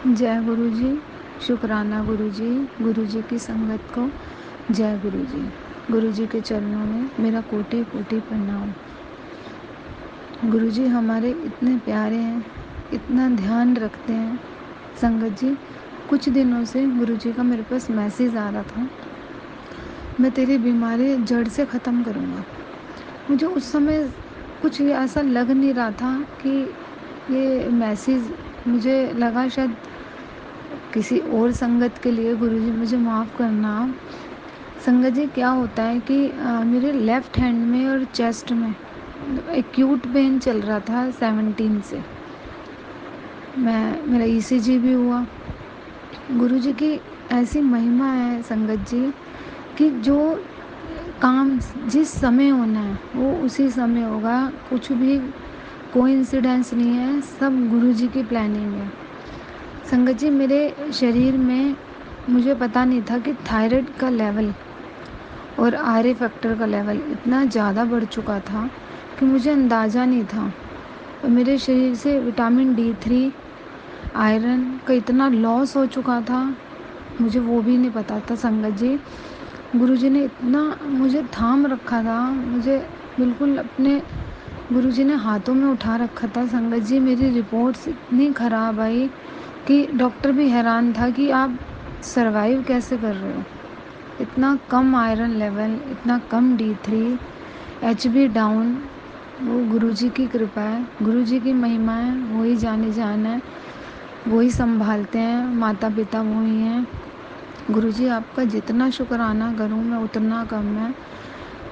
जय गुरु जी। शुक्राना गुरु जी। गुरु जी की संगत को जय गुरु जी। गुरु जी के चरणों में मेरा कोटि कोटि प्रणाम। गुरु जी हमारे इतने प्यारे हैं, इतना ध्यान रखते हैं। संगत जी, कुछ दिनों से गुरु जी का मेरे पास मैसेज आ रहा था, मैं तेरी बीमारी जड़ से ख़त्म करूँगा। मुझे उस समय कुछ ऐसा लग नहीं रहा था कि ये मैसेज, मुझे लगा शायद किसी और संगत के लिए। गुरुजी मुझे माफ़ करना। संगत जी क्या होता है कि मेरे लेफ़्ट हैंड में और चेस्ट में एक्यूट पेन चल रहा था 17 से। मेरा ईसीजी भी हुआ। गुरुजी की ऐसी महिमा है संगत जी कि जो काम जिस समय होना है वो उसी समय होगा। कुछ भी कोइंसिडेंस नहीं है, सब गुरुजी की प्लानिंग है। संगत जी, मेरे शरीर में मुझे पता नहीं था कि थायराइड का लेवल और आयरन फैक्टर का लेवल इतना ज़्यादा बढ़ चुका था कि मुझे अंदाज़ा नहीं था। और मेरे शरीर से विटामिन D3, आयरन का इतना लॉस हो चुका था, मुझे वो भी नहीं पता था। संगत जी, गुरुजी ने इतना मुझे थाम रखा था, मुझे बिल्कुल अपने गुरुजी ने हाथों में उठा रखा था। संगत जी, मेरी रिपोर्ट्स इतनी ख़राब आई कि डॉक्टर भी हैरान था कि आप सरवाइव कैसे कर रहे हो। इतना कम आयरन लेवल, इतना कम D3, HB डाउन। वो गुरुजी की कृपा है, गुरुजी की महिमा है, वही जाने जान है, वही संभालते हैं। माता पिता वही हैं। गुरुजी आपका जितना शुक्राना करूं मैं उतना कम है।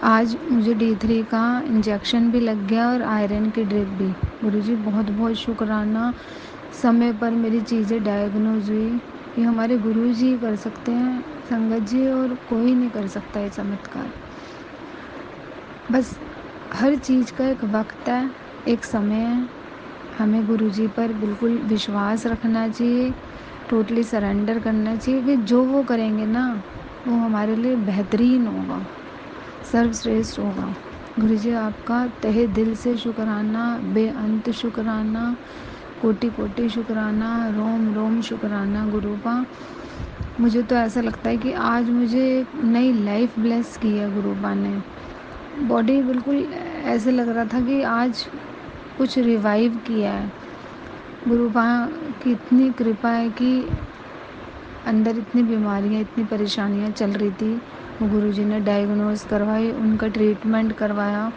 आज मुझे D3 का इंजेक्शन भी लग गया और आयरन की ड्रिप भी। गुरुजी बहुत बहुत शुक्राना। समय पर मेरी चीज़ें डायग्नोज हुई। ये हमारे गुरु जी कर सकते हैं संगत जी, और कोई नहीं कर सकता ये चमत्कार। बस हर चीज़ का एक वक्त है, एक समय है। हमें गुरु जी पर बिल्कुल विश्वास रखना चाहिए, टोटली सरेंडर करना चाहिए कि जो वो करेंगे ना वो हमारे लिए बेहतरीन होगा, सर्वश्रेष्ठ होगा। गुरु जी आपका तहे दिल से शुक्राना, बेअंत शुक्राना, कोटि कोटि शुक्राना, रोम रोम शुक्राना गुरुपा। मुझे तो ऐसा लगता है कि आज मुझे एक नई लाइफ ब्लेस की है गुरुपा ने। बॉडी बिल्कुल ऐसे लग रहा था कि आज कुछ रिवाइव किया है। गुरुपा की इतनी कृपा है कि अंदर इतनी बीमारियां, इतनी परेशानियां चल रही थी, वो गुरुजी ने डायग्नोज करवाई, उनका ट्रीटमेंट करवाया।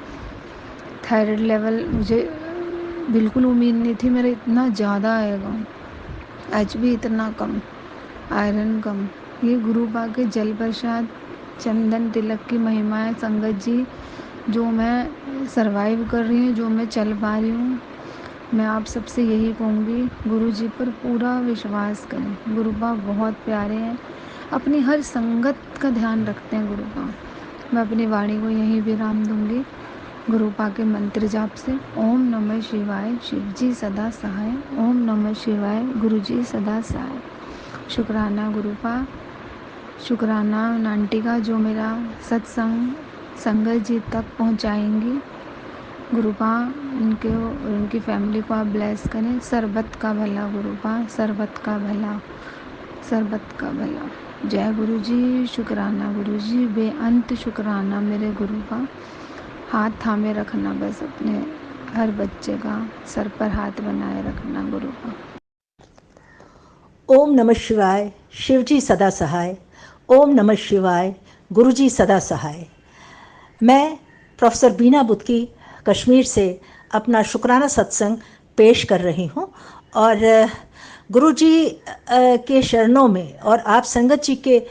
थायराइड लेवल मुझे बिल्कुल उम्मीद नहीं थी मेरा इतना ज़्यादा आएगा। HB इतना कम, आयरन कम। ये गुरुपा के जल प्रसाद चंदन तिलक की महिमा है संगत जी। जो मैं सरवाइव कर रही हूँ, जो मैं चल पा रही हूँ, मैं आप सबसे यही कहूँगी, गुरु जी पर पूरा विश्वास करें। गुरुपा बहुत प्यारे हैं, अपनी हर संगत का ध्यान रखते हैं गुरुपा। मैं अपनी वाणी को यहीं विराम दूंगी गुरुपा के मंत्र जाप से। ओम नमः शिवाय, शिव जी सदा सहाय। ओम नमः शिवाय, गुरु जी सदा सहाय। शुक्राना गुरुपा। शुक्राना आंटी का जो मेरा सत्संग संगत जी तक पहुंचाएंगी। गुरुपा उनके और उनकी फैमिली को आप ब्लेस करें। सरबत का भला गुरुपा, सरबत का भला, सरबत का भला। जय गुरु जी। शुक्राना गुरु जी, बेअंत शुक्राना मेरे गुरुपा। हाथ थामे रखना, बस अपने हर बच्चे का सर पर हाथ बनाए रखना गुरुपा। ओम नमः शिवाय, शिवजी सदा सहाय। ओम नमः शिवाय, गुरुजी सदा सहाय। मैं प्रोफेसर बीना बुदकी कश्मीर से अपना शुक्राना सत्संग पेश कर रही हूँ और गुरुजी के शरणों में और आप संगत जी के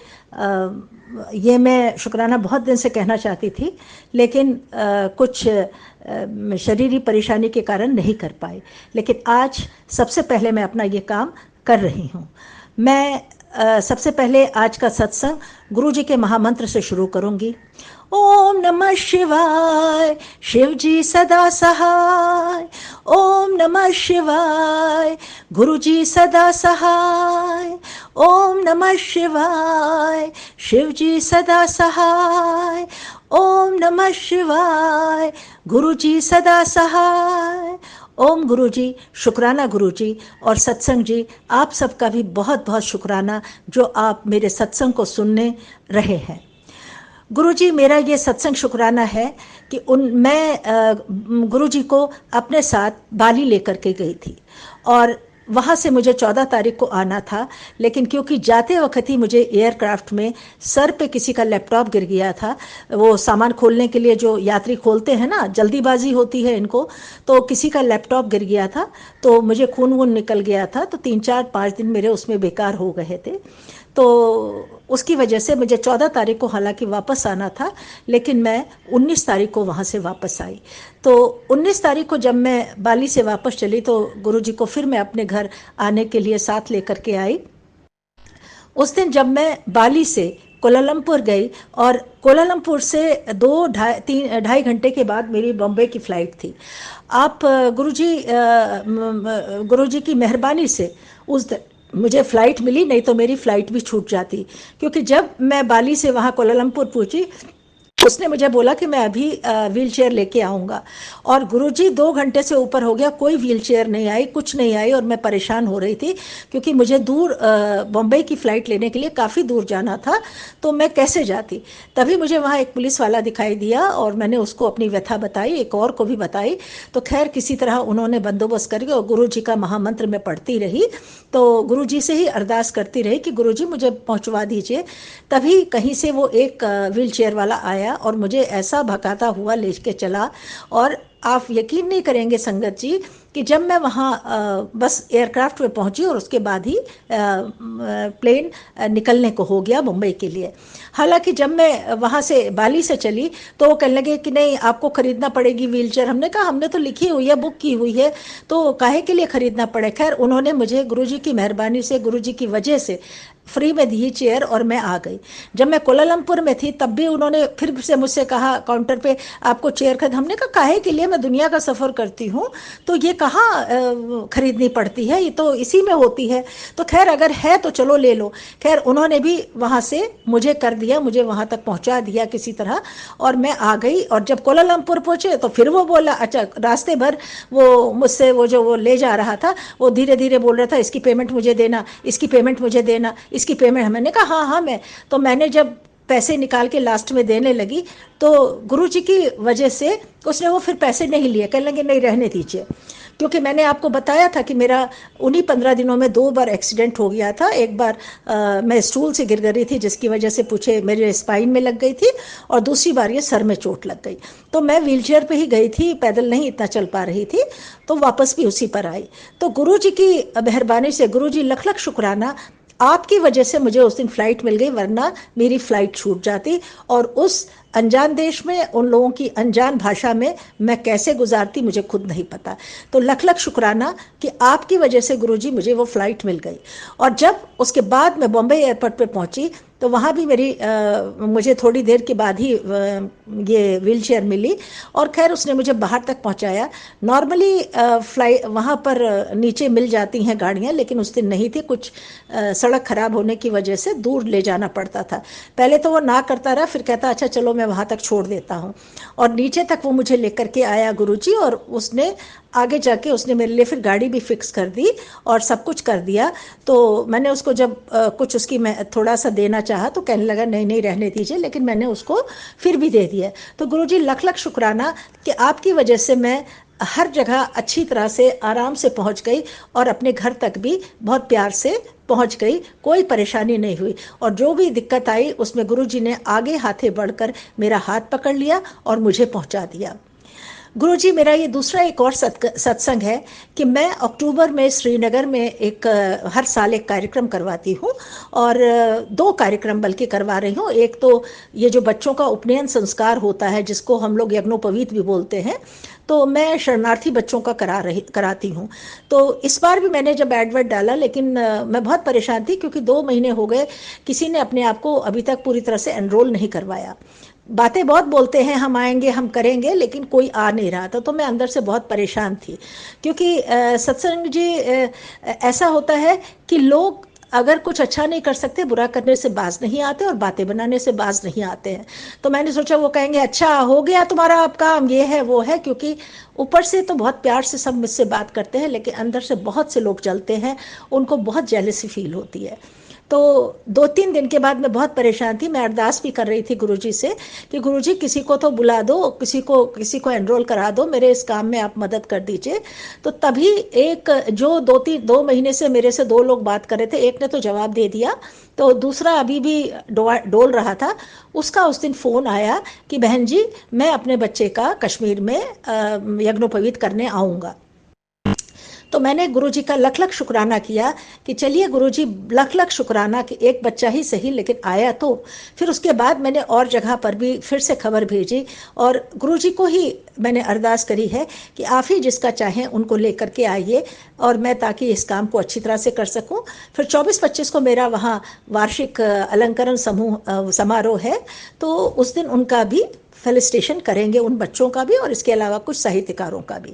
ये मैं शुक्राना बहुत दिन से कहना चाहती थी, लेकिन कुछ शरीरी परेशानी के कारण नहीं कर पाई। लेकिन आज सबसे पहले मैं अपना ये काम कर रही हूँ। मैं सबसे पहले आज का सत्संग गुरु जी के महामंत्र से शुरू करूँगी। ओम नमः शिवाय, शिव जी सदा सहाय। ओम नमः शिवाय, गुरु जी सदा सहाय। ओम नमः शिवाय, शिव जी सदा सहाय। ओम नमः शिवाय, गुरु जी सदा सहाय। ओम गुरु जी, शुक्राना गुरु जी। और सत्संग जी, आप सबका भी बहुत बहुत शुक्राना जो आप मेरे सत्संग को सुनने रहे हैं। गुरु जी, मेरा ये सत्संग शुक्राना है कि मैं गुरु जी को अपने साथ बाली लेकर के गई थी और वहाँ से मुझे 14 तारीख को आना था, लेकिन क्योंकि जाते वक्त ही मुझे एयरक्राफ्ट में सर पे किसी का लैपटॉप गिर गया था। वो सामान खोलने के लिए जो यात्री खोलते हैं ना, जल्दीबाजी होती है इनको, तो किसी का लैपटॉप गिर गया था, तो मुझे खून वून निकल गया था, तो 3 4 5 दिन मेरे उसमें बेकार हो गए थे। तो उसकी वजह से मुझे 14 तारीख को हालांकि वापस आना था, लेकिन मैं 19 तारीख को वहाँ से वापस आई। तो 19 तारीख को जब मैं बाली से वापस चली तो गुरुजी को फिर मैं अपने घर आने के लिए साथ लेकर के आई। उस दिन जब मैं बाली से कोलालमपुर गई और कोलालमपुर से 2 ढाई घंटे के बाद मेरी बॉम्बे की फ़्लाइट थी। आप गुरुजी की मेहरबानी से उस दिन मुझे फ़्लाइट मिली, नहीं तो मेरी फ़्लाइट भी छूट जाती, क्योंकि जब मैं बाली से वहाँ कोलालमपुर पहुँची उसने मुझे बोला कि मैं अभी व्हील चेयर लेके आऊँगा, और गुरुजी 2 घंटे से ऊपर हो गया, कोई व्हील चेयर नहीं आई, कुछ नहीं आई, और मैं परेशान हो रही थी क्योंकि मुझे दूर बम्बई की फ़्लाइट लेने के लिए काफ़ी दूर जाना था, तो मैं कैसे जाती। तभी मुझे वहाँ एक पुलिस वाला दिखाई दिया और मैंने उसको अपनी व्यथा बताई, एक और को भी बताई, तो खैर किसी तरह उन्होंने बंदोबस्त करके, और गुरुजी का महामंत्र मैं पढ़ती रही, तो गुरुजी से ही अरदास करती रही कि गुरुजी मुझे पहुँचवा दीजिए। तभी कहीं से वो एक व्हील चेयर वाला आया और मुझे ऐसा भगाता हुआ ले के चला। और आप यकीन नहीं करेंगे संगत जी कि जब मैं वहाँ बस एयरक्राफ्ट में पहुँची और उसके बाद ही प्लेन निकलने को हो गया मुंबई के लिए। हालांकि जब मैं वहाँ से बाली से चली तो वो कहने लगे कि नहीं, आपको ख़रीदना पड़ेगी व्हील चेयर। हमने कहा हमने तो लिखी हुई है, बुक की हुई है, तो काहे के लिए ख़रीदना पड़े। खैर उन्होंने मुझे गुरुजी की मेहरबानी से, गुरुजी की वजह से फ्री में दी चेयर और मैं आ गई। जब मैं कोलालमपुर में थी तब भी उन्होंने फिर से मुझसे कहा काउंटर पे, आपको चेयर खरीद। हमने कहा काहे के लिए, मैं दुनिया का सफ़र करती हूँ, तो ये कहाँ खरीदनी पड़ती है, ये तो इसी में होती है, तो खैर अगर है तो चलो ले लो। खैर उन्होंने भी वहाँ से मुझे कर दिया, मुझे वहाँ तक पहुँचा दिया किसी तरह, और मैं आ गई। और जब कोलालमपुर पहुँचे तो फिर वो बोला, अच्छा रास्ते भर वो मुझसे वो जो वो ले जा रहा था वो धीरे धीरे बोल रहा था, इसकी पेमेंट मुझे देना, इसकी पेमेंट मुझे देना, इसकी पेमेंट। मैंने कहा हाँ हाँ मैंने जब पैसे निकाल के लास्ट में देने लगी तो गुरुजी की वजह से उसने वो फिर पैसे नहीं लिए, कहने लगे नहीं रहने दीजिए, क्योंकि मैंने आपको बताया था कि मेरा उन्हीं 15 दिनों में 2 बार एक्सीडेंट हो गया था। एक बार मैं स्टूल से गिर गई थी जिसकी वजह से पूछे मेरे स्पाइन में लग गई थी, और दूसरी बार ये सर में चोट लग गई। तो मैं व्हीलचेयर पे ही गई थी, पैदल नहीं इतना चल पा रही थी, तो वापस भी उसी पर आई। तो गुरुजी की मेहरबानी से, गुरुजी लख लख शुक्राना, आपकी वजह से मुझे उस दिन फ़्लाइट मिल गई, वरना मेरी फ़्लाइट छूट जाती और उस अनजान देश में उन लोगों की अनजान भाषा में मैं कैसे गुजारती मुझे खुद नहीं पता। तो लख लख शुक्राना कि आपकी वजह से गुरुजी मुझे वो फ़्लाइट मिल गई। और जब उसके बाद मैं बॉम्बे एयरपोर्ट पे पहुंची तो वहाँ भी मुझे थोड़ी देर के बाद ही ये व्हीलचेयर मिली, और खैर उसने मुझे बाहर तक पहुँचाया। नॉर्मली वहाँ पर नीचे मिल जाती हैं गाड़ियाँ, लेकिन उस दिन नहीं थी, कुछ सड़क ख़राब होने की वजह से दूर ले जाना पड़ता था। पहले तो वो ना करता रहा, फिर कहता अच्छा चलो मैं वहाँ तक छोड़ देता हूँ, और नीचे तक वो मुझे लेकर के आया गुरुजी, और उसने आगे जाके उसने मेरे लिए फिर गाड़ी भी फिक्स कर दी और सब कुछ कर दिया। तो मैंने उसको जब कुछ उसकी मैं थोड़ा सा देना चाहा तो कहने लगा नहीं नहीं रहने दीजिए, लेकिन मैंने उसको फिर भी दे दिया। तो गुरुजी लख लख शुक्राना कि आपकी वजह से मैं हर जगह अच्छी तरह से आराम से पहुंच गई और अपने घर तक भी बहुत प्यार से पहुंच गई, कोई परेशानी नहीं हुई। और जो भी दिक्कत आई उसमें गुरुजी ने आगे हाथे बढ़कर मेरा हाथ पकड़ लिया और मुझे पहुंचा दिया। गुरुजी, मेरा ये दूसरा एक और सत्संग है कि मैं अक्टूबर में श्रीनगर में हर साल एक कार्यक्रम करवाती हूँ, और 2 कार्यक्रम बल्कि करवा रही हूँ। एक तो ये जो बच्चों का उपनयन संस्कार होता है जिसको हम लोग यज्ञोपवीत भी बोलते हैं, तो मैं शरणार्थी बच्चों का कराती हूँ। तो इस बार भी मैंने जब एडवर्ट डाला, लेकिन मैं बहुत परेशान थी क्योंकि 2 महीने हो गए किसी ने अपने आप को अभी तक पूरी तरह से एनरोल नहीं करवाया। बातें बहुत बोलते हैं हम आएंगे हम करेंगे, लेकिन कोई आ नहीं रहा था। तो मैं अंदर से बहुत परेशान थी, क्योंकि सत्संग जी ऐसा होता है कि लोग अगर कुछ अच्छा नहीं कर सकते, बुरा करने से बाज नहीं आते और बातें बनाने से बाज नहीं आते हैं। तो मैंने सोचा वो कहेंगे अच्छा हो गया तुम्हारा अब काम, ये है वो है, क्योंकि ऊपर से तो बहुत प्यार से सब मुझसे बात करते हैं, लेकिन अंदर से बहुत से लोग जलते हैं, उनको बहुत जेलसी फील होती है। तो 2-3 दिन के बाद मैं बहुत परेशान थी। मैं अरदास भी कर रही थी गुरुजी से कि गुरुजी किसी को तो बुला दो, किसी को एनरोल करा दो, मेरे इस काम में आप मदद कर दीजिए। तो तभी एक जो 2 महीने से मेरे से 2 लोग बात कर रहे थे, एक ने तो जवाब दे दिया, तो दूसरा अभी भी डोल रहा था। उसका उस दिन फ़ोन आया कि बहन जी मैं अपने बच्चे का कश्मीर में यज्ञोपवीत करने आऊँगा। तो मैंने गुरुजी का लख लख शुक्राना किया कि चलिए गुरुजी, लख लख शुक्राना कि एक बच्चा ही सही लेकिन आया तो। फिर उसके बाद मैंने और जगह पर भी फिर से खबर भेजी और गुरुजी को ही मैंने अरदास करी है कि आप ही जिसका चाहें उनको लेकर के आइए और मैं ताकि इस काम को अच्छी तरह से कर सकूं। फिर 24-25 को मेरा वहाँ वार्षिक अलंकरण समारोह है, तो उस दिन उनका भी फेलिसिटेशन करेंगे, उन बच्चों का भी और इसके अलावा कुछ साहित्यकारों का भी।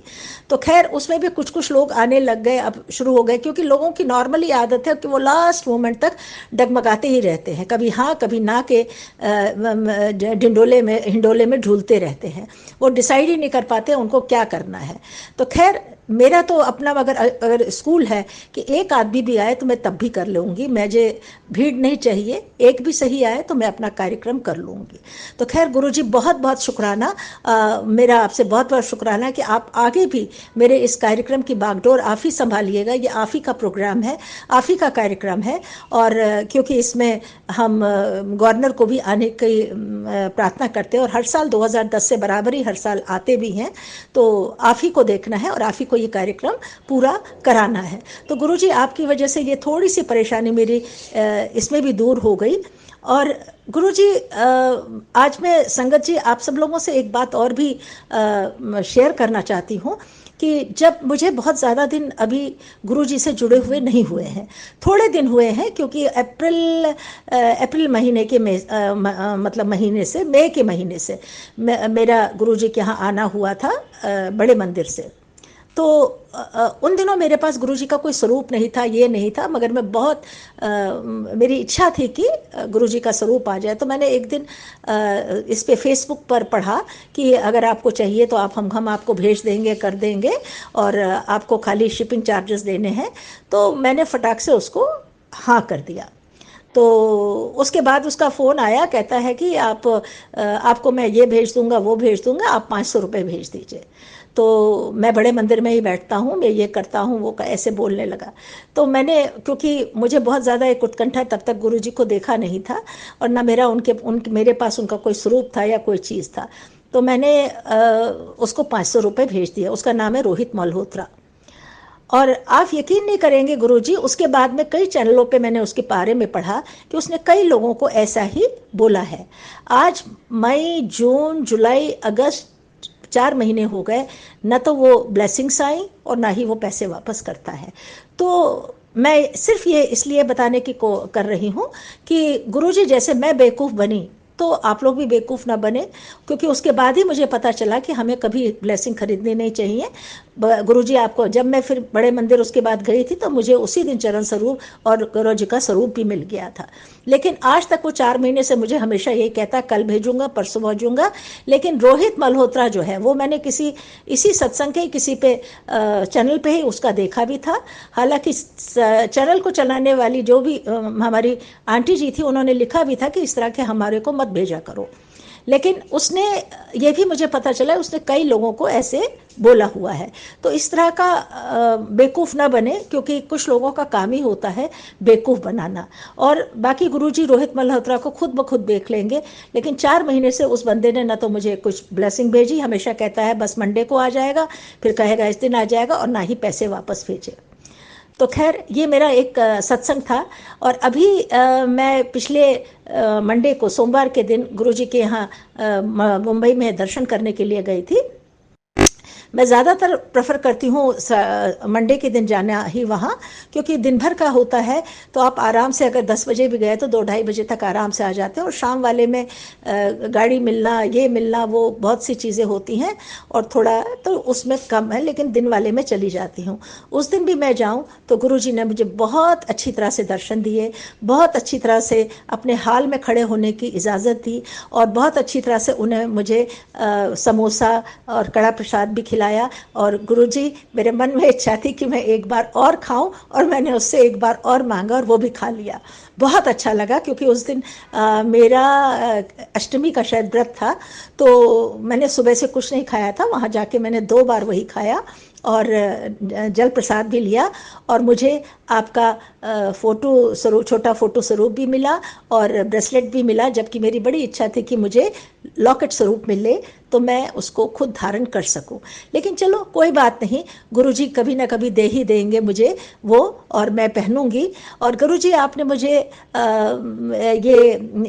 तो खैर उसमें भी कुछ कुछ लोग आने लग गए, अब शुरू हो गए, क्योंकि लोगों की नॉर्मली आदत है कि वो लास्ट मोमेंट तक डगमगाते ही रहते हैं, कभी हाँ कभी ना के हिंडोले में झूलते रहते हैं। वो डिसाइड ही नहीं कर पाते उनको क्या करना है। तो खैर मेरा तो अपना अगर स्कूल है कि एक आदमी भी आए तो मैं तब भी कर लूँगी, मुझे भीड़ नहीं चाहिए, एक भी सही आए तो मैं अपना कार्यक्रम कर लूँगी। तो खैर गुरुजी बहुत बहुत शुक्राना, मेरा आपसे बहुत बहुत शुक्राना कि आप आगे भी मेरे इस कार्यक्रम की बागडोर आप ही संभालिएगा। ये आप ही का प्रोग्राम है, आप ही का कार्यक्रम है, और क्योंकि इसमें हम गवर्नर को भी आने की प्रार्थना करते हैं और हर साल 2010 से बराबर ही हर साल आते भी हैं। तो आप ही को देखना है और आप ही को ये कार्यक्रम पूरा कराना है। तो गुरुजी आपकी वजह से ये थोड़ी सी परेशानी मेरी इसमें भी दूर हो गई। और गुरुजी आज मैं संगत जी आप सब लोगों से एक बात और भी शेयर करना चाहती हूँ कि जब मुझे बहुत ज़्यादा दिन अभी गुरुजी से जुड़े हुए नहीं हुए हैं, थोड़े दिन हुए हैं, क्योंकि अप्रैल महीने के मतलब महीने से, मई के महीने से मेरा गुरुजी के यहाँ आना हुआ था बड़े मंदिर से। तो उन दिनों मेरे पास गुरुजी का कोई स्वरूप नहीं था, ये नहीं था, मगर मैं बहुत मेरी इच्छा थी कि गुरुजी का स्वरूप आ जाए। तो मैंने एक दिन इस पे फेसबुक पर पढ़ा कि अगर आपको चाहिए तो हम आपको भेज देंगे, कर देंगे, और आपको खाली शिपिंग चार्जेस देने हैं। तो मैंने फटाक से उसको हाँ कर दिया। तो उसके बाद उसका फ़ोन आया, कहता है कि आपको मैं ये भेज दूंगा, वो भेज दूंगा, आप 500 रुपये भेज दीजिए। तो मैं बड़े मंदिर में ही बैठता हूँ, मैं ये करता हूँ, वो ऐसे बोलने लगा। तो मैंने, क्योंकि मुझे बहुत ज़्यादा एक उत्कंठा, तब तक गुरुजी को देखा नहीं था और ना मेरा मेरे पास उनका कोई स्वरूप था या कोई चीज़ था। तो मैंने उसको 500 रुपये भेज दिया। उसका नाम है रोहित मल्होत्रा। और आप यकीन नहीं करेंगे गुरुजी, उसके बाद में कई चैनलों पे मैंने उसके बारे में पढ़ा कि उसने कई लोगों को ऐसा ही बोला है। आज मई, जून, जुलाई, अगस्त 4 महीने हो गए, न तो वो ब्लेसिंग्स आई और ना ही वो पैसे वापस करता है। तो मैं सिर्फ ये इसलिए बताने की कर रही हूँ कि गुरुजी जैसे मैं बेवकूफ़ बनी तो आप लोग भी बेवकूफ़ ना बने, क्योंकि उसके बाद ही मुझे पता चला कि हमें कभी ब्लेसिंग खरीदनी नहीं चाहिए। गुरुजी आपको, जब मैं फिर बड़े मंदिर उसके बाद गई थी तो मुझे उसी दिन चरण स्वरूप और गुरुजी का स्वरूप भी मिल गया था। लेकिन आज तक वो 4 महीने से मुझे हमेशा यही कहता कल भेजूंगा, परसों भेजूंगा। लेकिन रोहित मल्होत्रा जो है वो मैंने इसी सत्संग के किसी पे चैनल पे ही उसका देखा भी था। हालांकि चैनल को चलाने वाली जो भी हमारी आंटी जी थी, उन्होंने लिखा भी था कि इस तरह के हमारे को मत भेजा करो। लेकिन उसने, ये भी मुझे पता चला, उसने कई लोगों को ऐसे बोला हुआ है। तो इस तरह का बेवकूफ़ ना बने, क्योंकि कुछ लोगों का काम ही होता है बेवकूफ़ बनाना। और बाकी गुरुजी रोहित मल्होत्रा को खुद ब खुद देख लेंगे। लेकिन 4 महीने से उस बंदे ने ना तो मुझे कुछ ब्लेसिंग भेजी, हमेशा कहता है बस मंडे को आ जाएगा, फिर कहेगा इस दिन आ जाएगा, और ना ही पैसे वापस भेजे। तो खैर ये मेरा एक सत्संग था। और अभी मैं पिछले मंडे को, सोमवार के दिन गुरुजी के यहाँ मुंबई में दर्शन करने के लिए गई थी। मैं ज़्यादातर प्रेफर करती हूँ मंडे के दिन जाना ही वहाँ, क्योंकि दिन भर का होता है, तो आप आराम से अगर 10 बजे भी गए तो 2-2:30 बजे तक आराम से आ जाते हैं। और शाम वाले में गाड़ी मिलना, ये मिलना, वो बहुत सी चीज़ें होती हैं और थोड़ा तो उसमें कम है, लेकिन दिन वाले में चली जाती हूँ। उस दिन भी मैं जाऊँ तो गुरुजी ने मुझे बहुत अच्छी तरह से दर्शन दिए, बहुत अच्छी तरह से अपने हाल में खड़े होने की इजाज़त दी, और बहुत अच्छी तरह से उन्हें मुझे समोसा और कड़ा प्रसाद भी खिलाया। और गुरुजी, मेरे मन में इच्छा थी कि मैं एक बार और खाऊं, और मैंने उससे एक बार और मांगा और वो भी खा लिया। बहुत अच्छा लगा, क्योंकि उस दिन मेरा अष्टमी का शायद व्रत था, तो मैंने सुबह से कुछ नहीं खाया था। वहाँ जाके मैंने 2 बार वही खाया और जल प्रसाद भी लिया, और मुझे आपका फ़ोटो स्वरूप, छोटा फ़ोटो स्वरूप भी मिला और ब्रेसलेट भी मिला, जबकि मेरी बड़ी इच्छा थी कि मुझे लॉकेट स्वरूप मिले तो मैं उसको खुद धारण कर सकूं। लेकिन चलो कोई बात नहीं, गुरुजी कभी ना कभी दे ही देंगे मुझे वो, और मैं पहनूंगी। और गुरुजी, आपने मुझे ये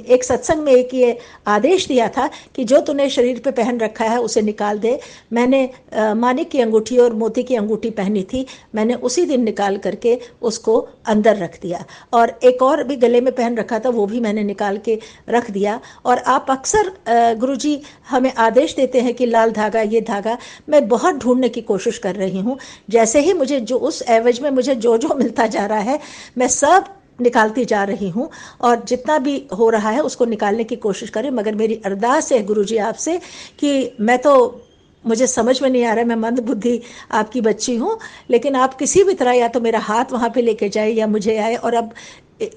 एक सत्संग में एक ये आदेश दिया था कि जो तूने शरीर पे पहन रखा है उसे निकाल दे। मैंने मानिक की अंगूठी और मोती की अंगूठी पहनी थी, मैंने उसी दिन निकाल करके उसको अंदर रख दिया, और एक और भी गले में पहन रखा था, वो भी मैंने निकाल के रख दिया। और आप अक्सर गुरुजी हमें आदेश देते हैं कि लाल धागा, ये धागा, मैं बहुत ढूंढने की कोशिश कर रही हूँ। जैसे ही मुझे जो उस एवज में मुझे जो जो मिलता जा रहा है, मैं सब निकालती जा रही हूँ, और जितना भी हो रहा है उसको निकालने की कोशिश करें। मगर मेरी अरदास है गुरुजी आपसे कि मैं तो, मुझे समझ में नहीं आ रहा है, मैं मंद बुद्धि आपकी बच्ची हूँ, लेकिन आप किसी भी तरह या तो मेरा हाथ वहाँ पे लेके जाए या मुझे आए, और अब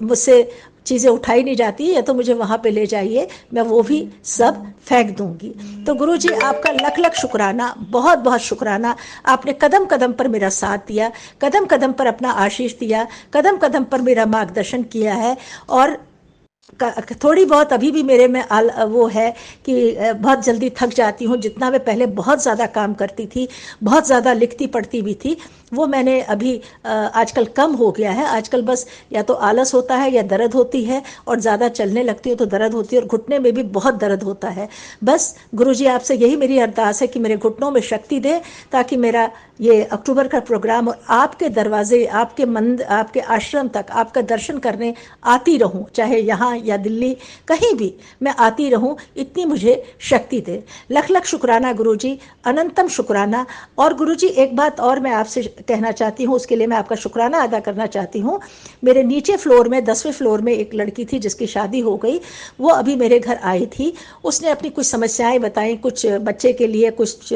मुझसे चीज़ें उठाई नहीं जाती, या तो मुझे वहाँ पे ले जाइए, मैं वो भी सब फेंक दूंगी। तो गुरुजी, आपका लख लख शुक्राना, बहुत बहुत शुक्राना। आपने कदम कदम पर मेरा साथ दिया, कदम कदम पर अपना आशीष दिया, कदम कदम पर मेरा मार्गदर्शन किया है। और थोड़ी बहुत अभी भी मेरे में वो है कि बहुत जल्दी थक जाती हूँ। जितना मैं पहले बहुत ज़्यादा काम करती थी, बहुत ज़्यादा लिखती पढ़ती भी थी, वो मैंने अभी आजकल कम हो गया है। आजकल बस या तो आलस होता है या दर्द होती है, और ज़्यादा चलने लगती हूँ तो दर्द होती है, और घुटने में भी बहुत दर्द होता है। बस गुरुजी, आपसे यही मेरी अरदास है कि मेरे घुटनों में शक्ति दे, ताकि मेरा ये अक्टूबर का प्रोग्राम और आपके दरवाजे, आपके आश्रम तक आपका दर्शन करने आती रहूं, चाहे यहाँ या दिल्ली, कहीं भी मैं आती रहूं, इतनी मुझे शक्ति दे। लख लख शुक्राना गुरुजी, अनंतम शुक्राना। और गुरुजी, एक बात और मैं आपसे कहना चाहती हूँ, उसके लिए मैं आपका शुक्राना अदा करना चाहती हूँ। मेरे नीचे फ्लोर में, 10वें फ्लोर में एक लड़की थी जिसकी शादी हो गई, वो अभी मेरे घर आई थी। उसने अपनी कुछ समस्याएं बताई, कुछ बच्चे के लिए, कुछ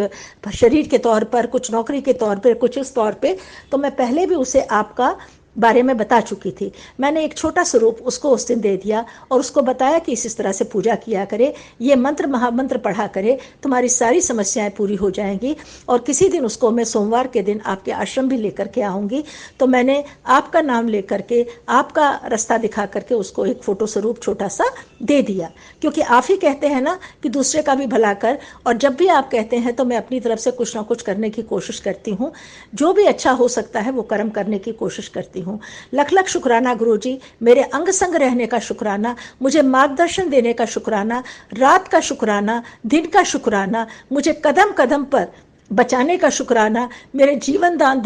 शरीर के तौर पर, कुछ नौकरी के तौर पर, कुछ इस तौर पे। तो मैं पहले भी उसे आपका बारे में बता चुकी थी। मैंने एक छोटा स्वरूप उसको उस दिन दे दिया, और उसको बताया कि इस तरह से पूजा किया करे, ये मंत्र महामंत्र पढ़ा करे, तुम्हारी सारी समस्याएं पूरी हो जाएंगी। और किसी दिन उसको मैं सोमवार के दिन आपके आश्रम भी लेकर के आऊँगी। तो मैंने आपका नाम लेकर के, आपका रास्ता दिखा करके उसको एक फ़ोटो स्वरूप छोटा सा दे दिया, क्योंकि आप ही कहते हैं ना कि दूसरे का भी भला कर, और जब भी आप कहते हैं तो मैं अपनी तरफ से कुछ ना कुछ करने की कोशिश करती हूँ। जो भी अच्छा हो सकता है वो कर्म करने की कोशिश करती हूँ। लख लख शुक्राना गुरुजी, मेरे अंग संग रहने का शुक्राना, मुझे मार्गदर्शन देने का शुक्राना, रात का शुक्राना, दिन का शुक्राना, मुझे कदम कदम पर बचाने का शुक्राना, मेरे जीवन दान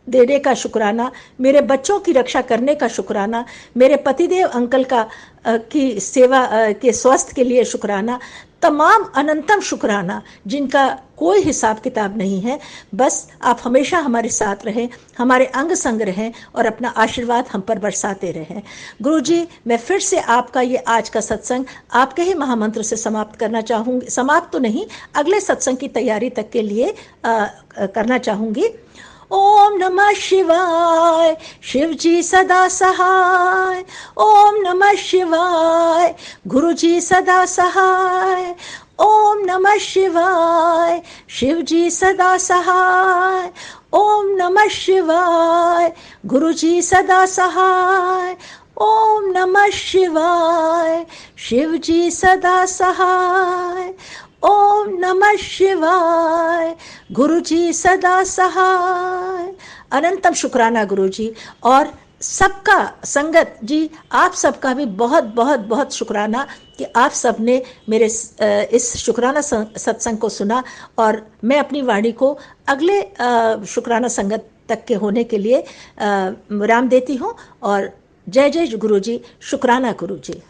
देने का शुक्राना, मेरे बच्चों की रक्षा करने का शुक्राना, मेरे पतिदेव अंकल की सेवा के स्वास्थ्य के लिए शुक्राना, तमाम अनंतम शुक्राना, जिनका कोई हिसाब किताब नहीं है। बस आप हमेशा हमारे साथ रहें, हमारे अंग संग रहें, और अपना आशीर्वाद हम पर बरसाते रहें। गुरुजी, मैं फिर से आपका ये आज का सत्संग आपके ही महामंत्र से समाप्त करना चाहूँगी, समाप्त तो नहीं, अगले सत्संग की तैयारी तक के लिए करना चाहूँगी। ओम नमः शिवाय, शिव जी सदा सहाय। ओम नमः शिवाय, गुरु जी सदा सहाय। ओम नमः शिवाय, शिव जी सदा सहाय। ओम नमः शिवाय, गुरु जी सदा सहाय। ओम नमः शिवाय, शिव जी सदा सहाय। ओम नमः शिवाय, गुरु जी सदा सहाय। अनंतम शुक्राना गुरु जी। और सबका संगत जी, आप सबका भी बहुत बहुत बहुत शुक्राना कि आप सब ने मेरे इस शुक्राना सत्संग को सुना, और मैं अपनी वाणी को अगले शुक्राना संगत तक के होने के लिए विराम देती हूँ। और जय जय गुरु जी, शुक्राना गुरु जी।